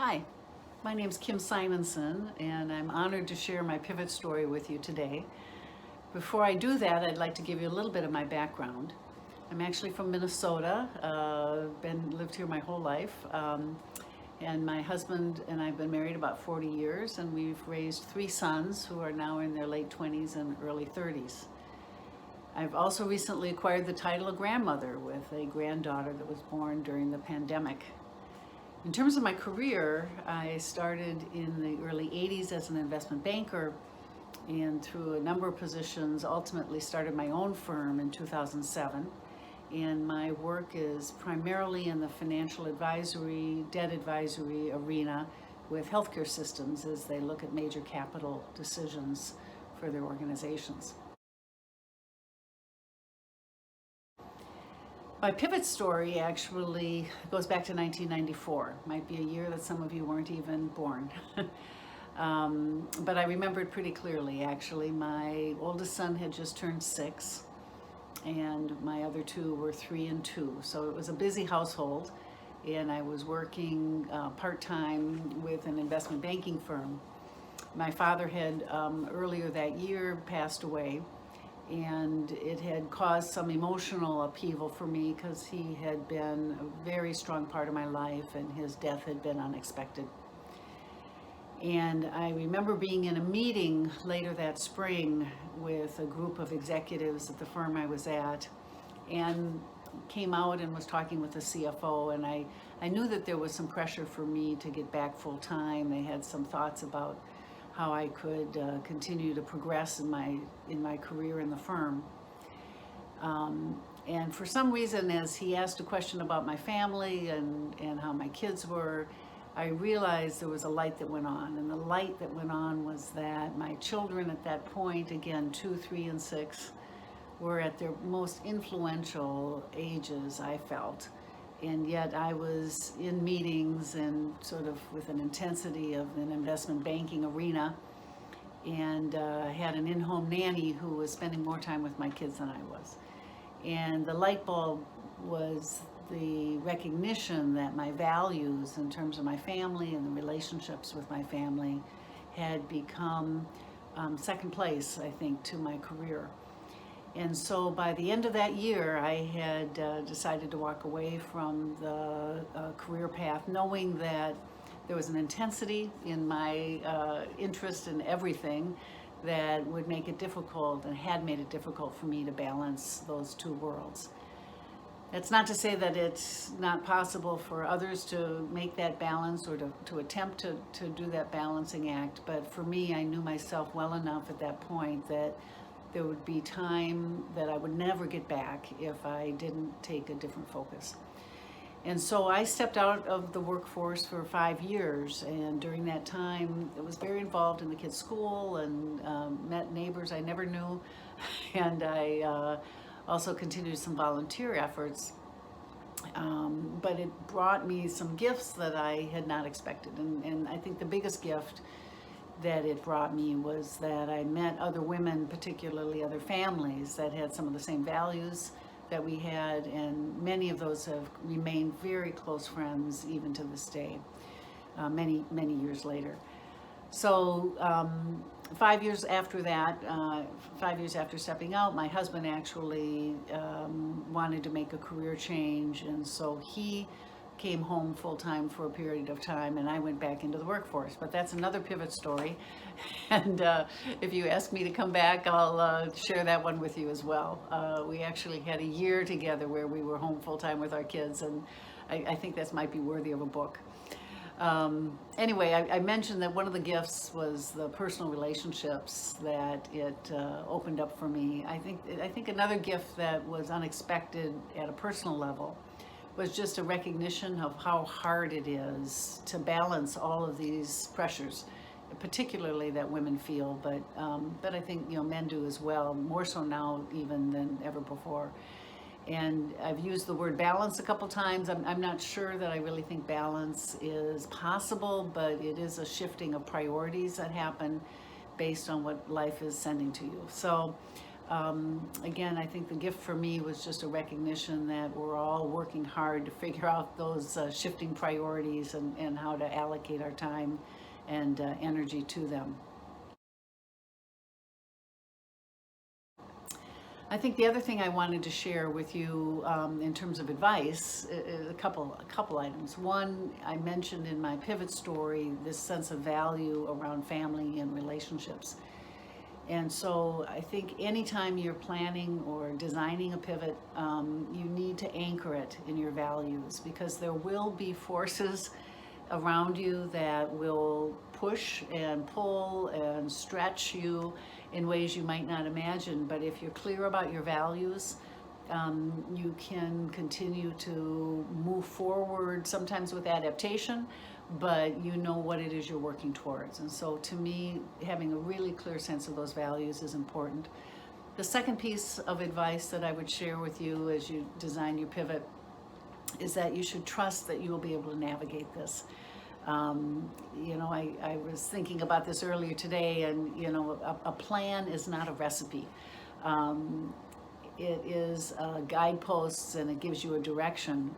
Hi, my name's Kim Simenson, and I'm honored to share my pivot story with you today. Before I do that, I'd like to give you a little bit of my background. I'm actually from Minnesota, lived here my whole life, and my husband and I've been married about 40 years, and we've raised 3 sons who are now in their late 20s and early 30s. I've also recently acquired the title of grandmother with a granddaughter that was born during the pandemic. In terms of my career, I started in the early 80s as an investment banker, and through a number of positions ultimately started my own firm in 2007. And my work is primarily in the financial advisory, debt advisory arena with healthcare systems as they look at major capital decisions for their organizations. My pivot story actually goes back to 1994. Might be a year that some of you weren't even born. But I remember it pretty clearly, actually. My oldest son had just turned 6, and my other 2 were 3 and 2. So it was a busy household, and I was working part-time with an investment banking firm. My father had earlier that year passed away, and it had caused some emotional upheaval for me because he had been a very strong part of my life and his death had been unexpected. And I remember being in a meeting later that spring with a group of executives at the firm I was at, and came out and was talking with the CFO, and I knew that there was some pressure for me to get back full time. They had some thoughts about how I could continue to progress in my career in the firm. And for some reason, as he asked a question about my family and how my kids were, I realized there was a light that went on. And the light that went on was that my children at that point, again, 2, 3, and 6, were at their most influential ages, I felt. And yet I was in meetings and sort of with an intensity of an investment banking arena, and had an in-home nanny who was spending more time with my kids than I was. And the light bulb was the recognition that my values in terms of my family and the relationships with my family had become second place, I think, to my career. And so by the end of that year, I had decided to walk away from the career path, knowing that there was an intensity in my interest in everything that would make it difficult, and had made it difficult for me to balance those 2 worlds. That's not to say that it's not possible for others to make that balance or to attempt to do that balancing act, but for me, I knew myself well enough at that point that there would be time that I would never get back if I didn't take a different focus. And so I stepped out of the workforce for 5 years, and during that time I was very involved in the kids' school and met neighbors I never knew, and I also continued some volunteer efforts. But it brought me some gifts that I had not expected, and I think the biggest gift that it brought me was that I met other women, particularly other families that had some of the same values that we had, and many of those have remained very close friends even to this day, many years later. So 5 years after that, 5 years after stepping out, my husband actually wanted to make a career change, and so he came home full-time for a period of time, and I went back into the workforce. But that's another pivot story, and if you ask me to come back, I'll share that one with you as well. We actually had a year together where we were home full-time with our kids, and I think that might be worthy of a book. Anyway, I mentioned that one of the gifts was the personal relationships that it opened up for me. I think another gift that was unexpected at a personal level was just a recognition of how hard it is to balance all of these pressures, particularly that women feel, but I think men do as well, more so now even than ever before. And I've used the word balance a couple times. I'm not sure that I really think balance is possible, but it is a shifting of priorities that happen based on what life is sending to you. So again, I think the gift for me was just a recognition that we're all working hard to figure out those shifting priorities and how to allocate our time and energy to them. I think the other thing I wanted to share with you in terms of advice is a couple items. One, I mentioned in my pivot story this sense of value around family and relationships. And so I think anytime you're planning or designing a pivot, you need to anchor it in your values, because there will be forces around you that will push and pull and stretch you in ways you might not imagine. But if you're clear about your values, you can continue to move forward, sometimes with adaptation, but you know what it is you're working towards. And so to me, having a really clear sense of those values is important. The second piece of advice that I would share with you as you design your pivot is that you should trust that you will be able to navigate this. I was thinking about this earlier today, and a plan is not a recipe. It is guideposts, and it gives you a direction.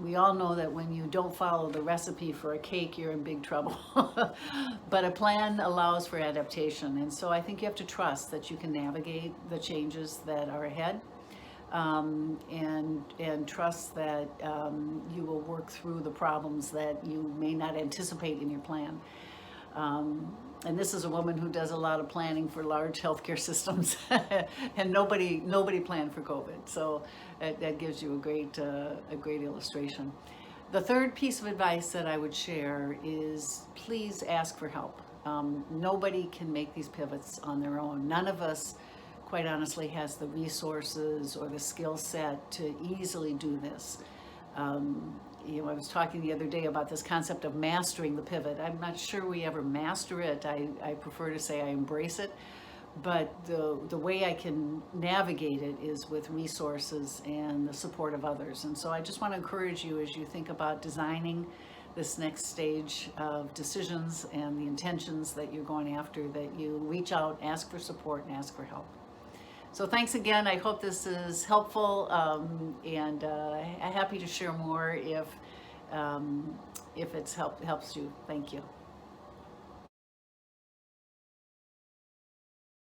We all know that when you don't follow the recipe for a cake, you're in big trouble. But a plan allows for adaptation, and so I think you have to trust that you can navigate the changes that are ahead. And trust that you will work through the problems that you may not anticipate in your plan. And this is a woman who does a lot of planning for large healthcare systems, and nobody planned for COVID. So that gives you a great illustration. The third piece of advice that I would share is please ask for help. Nobody can make these pivots on their own. None of us, quite honestly, has the resources or the skill set to easily do this. I was talking the other day about this concept of mastering the pivot. I'm not sure we ever master it. I prefer to say I embrace it. But the way I can navigate it is with resources and the support of others. And so I just want to encourage you, as you think about designing this next stage of decisions and the intentions that you're going after, that you reach out, ask for support, and ask for help. So thanks again. I hope this is helpful, and I'm happy to share more if it's helps you. Thank you.